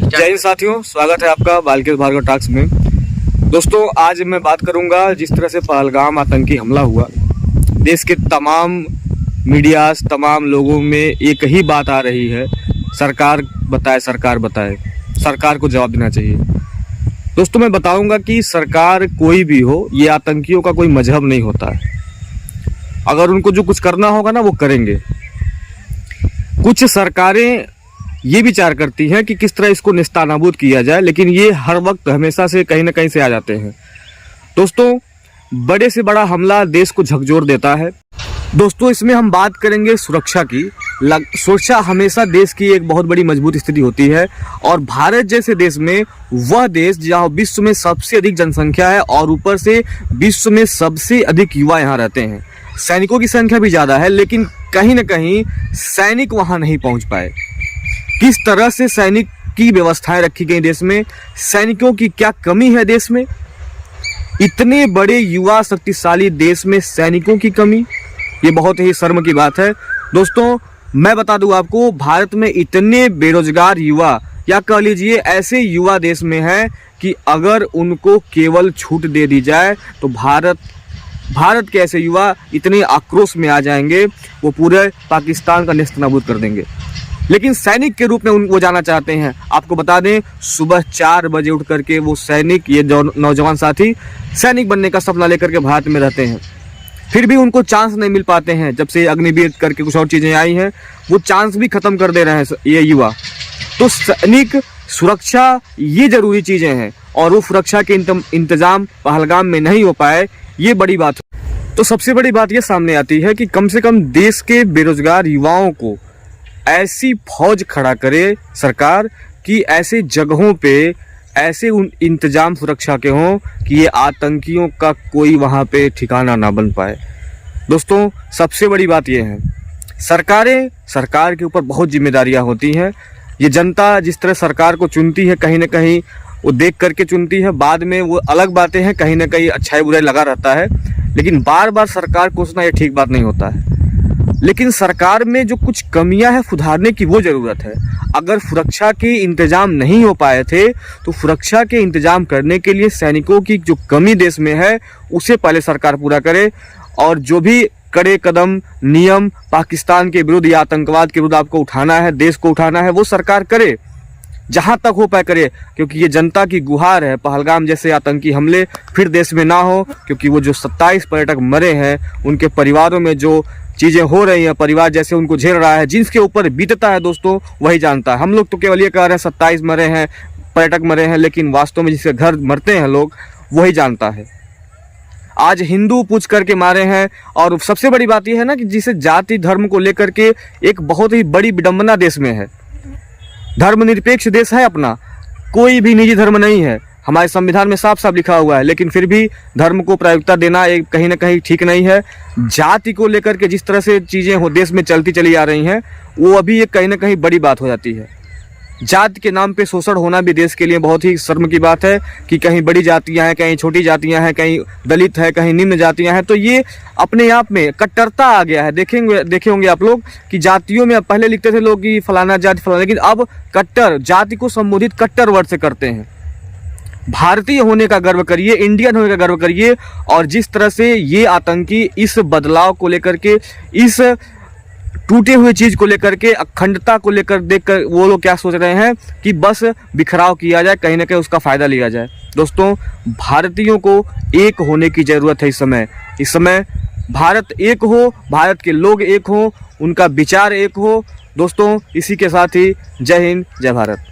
जय हिंद साथियों, स्वागत है आपका बालकेश भार्गव टॉक्स में। दोस्तों, आज मैं बात करूंगा जिस तरह से पहलगाम आतंकी हमला हुआ। देश के तमाम मीडियाज, तमाम लोगों में एक ही बात आ रही है, सरकार बताए, सरकार बताए, सरकार को जवाब देना चाहिए। दोस्तों, मैं बताऊंगा कि सरकार कोई भी हो, ये आतंकियों का कोई मजहब नहीं होता है। अगर उनको जो कुछ करना होगा ना, वो करेंगे। कुछ सरकारें ये विचार करती हैं कि किस तरह इसको नेस्तनाबूद किया जाए, लेकिन ये हर वक्त हमेशा से कहीं ना कहीं से आ जाते हैं। दोस्तों, बड़े से बड़ा हमला देश को झकझोर देता है। दोस्तों, इसमें हम बात करेंगे सुरक्षा की। सुरक्षा हमेशा देश की एक बहुत बड़ी मजबूत स्थिति होती है, और भारत जैसे देश में, वह देश जहाँ विश्व में सबसे अधिक जनसंख्या है और ऊपर से विश्व में सबसे अधिक युवा यहाँ रहते हैं। सैनिकों की संख्या भी ज़्यादा है, लेकिन कहीं ना कहीं सैनिक वहाँ नहीं पहुँच पाए। किस तरह से सैनिक की व्यवस्थाएं रखी गई देश में, सैनिकों की क्या कमी है देश में, इतने बड़े युवा शक्तिशाली देश में सैनिकों की कमी, ये बहुत ही शर्म की बात है। दोस्तों, मैं बता दूं आपको, भारत में इतने बेरोजगार युवा, या कह लीजिए ऐसे युवा देश में हैं कि अगर उनको केवल छूट दे दी जाए तो भारत के ऐसे युवा इतने आक्रोश में आ जाएंगे, वो पूरे पाकिस्तान का नेस्तनाबूद कर देंगे। लेकिन सैनिक के रूप में वो जाना चाहते हैं। आपको बता दें, सुबह 4 बजे उठ करके वो सैनिक, ये नौजवान साथी सैनिक बनने का सपना लेकर के भारत में रहते हैं। फिर भी उनको चांस नहीं मिल पाते हैं। जब से अग्निवीर करके कुछ और चीज़ें आई हैं, वो चांस भी ख़त्म कर दे रहे हैं ये युवा। तो सैनिक, सुरक्षा, ये ज़रूरी चीज़ें हैं, और वो सुरक्षा के इंतजाम पहलगाम में नहीं हो पाए, ये बड़ी बात है। तो सबसे बड़ी बात ये सामने आती है कि कम से कम देश के बेरोजगार युवाओं को ऐसी फौज खड़ा करे सरकार कि ऐसे जगहों पे ऐसे उन इंतजाम सुरक्षा के हों कि ये आतंकियों का कोई वहाँ पे ठिकाना ना बन पाए। दोस्तों, सबसे बड़ी बात ये है, सरकार के ऊपर बहुत जिम्मेदारियाँ होती हैं। ये जनता जिस तरह सरकार को चुनती है, कहीं ना कहीं वो देख करके चुनती है। बाद में वो अलग बातें हैं, कहीं ना कहीं अच्छाई बुराई लगा रहता है, लेकिन बार बार सरकार कोसना ये ठीक बात नहीं होता है। लेकिन सरकार में जो कुछ कमियां हैं सुधारने की, वो ज़रूरत है। अगर सुरक्षा के इंतजाम नहीं हो पाए थे, तो सुरक्षा के इंतजाम करने के लिए सैनिकों की जो कमी देश में है, उसे पहले सरकार पूरा करे। और जो भी कड़े कदम, नियम पाकिस्तान के विरुद्ध या आतंकवाद के विरुद्ध आपको उठाना है, देश को उठाना है, वो सरकार करे, जहां तक हो पाए करे। क्योंकि ये जनता की गुहार है, पहलगाम जैसे आतंकी हमले फिर देश में ना हो। क्योंकि वो जो 27 पर्यटक मरे हैं, उनके परिवारों में जो चीज़ें हो रही हैं, परिवार जैसे उनको झेल रहा है, जिसके ऊपर बीतता है दोस्तों, वही जानता है। हम लोग तो केवल ये कह रहे हैं 27 मरे हैं, पर्यटक मरे हैं, लेकिन वास्तव में जिसके घर मरते हैं लोग, वही जानता है। आज हिंदू पूछ करके मारे हैं। और सबसे बड़ी बात यह है ना कि जिसे जाति धर्म को लेकर के एक बहुत ही बड़ी विडंबना देश में है। धर्मनिरपेक्ष देश है अपना, कोई भी निजी धर्म नहीं है, हमारे संविधान में साफ साफ लिखा हुआ है। लेकिन फिर भी धर्म को प्राथमिकता देना एक कहीं ना कहीं ठीक नहीं है। जाति को लेकर के जिस तरह से चीज़ें हो देश में चलती चली आ रही हैं, वो अभी एक कहीं ना कहीं बड़ी बात हो जाती है। जाति के नाम पे शोषण होना भी देश के लिए बहुत ही शर्म की बात है कि कहीं बड़ी जातियां हैं, कहीं छोटी जातियां हैं, कहीं दलित है, कहीं निम्न जातियां हैं। तो ये अपने आप में कट्टरता आ गया है। देखे होंगे आप लोग कि जातियों में पहले लिखते थे लोग कि फलाना जाति फलाना, लेकिन अब कट्टर जाति को संबोधित कट्टर वर्ड से करते हैं। भारतीय होने का गर्व करिए, इंडियन होने का गर्व करिए। और जिस तरह से ये आतंकी इस बदलाव को लेकर के, इस टूटे हुए चीज को लेकर के, अखंडता को लेकर देखकर वो लोग क्या सोच रहे हैं कि बस बिखराव किया जाए, कहीं ना कहीं उसका फायदा लिया जाए। दोस्तों, भारतीयों को एक होने की जरूरत है। इस समय भारत एक हो, भारत के लोग एक हो, उनका विचार एक हो। दोस्तों, इसी के साथ ही जय हिंद, जय भारत।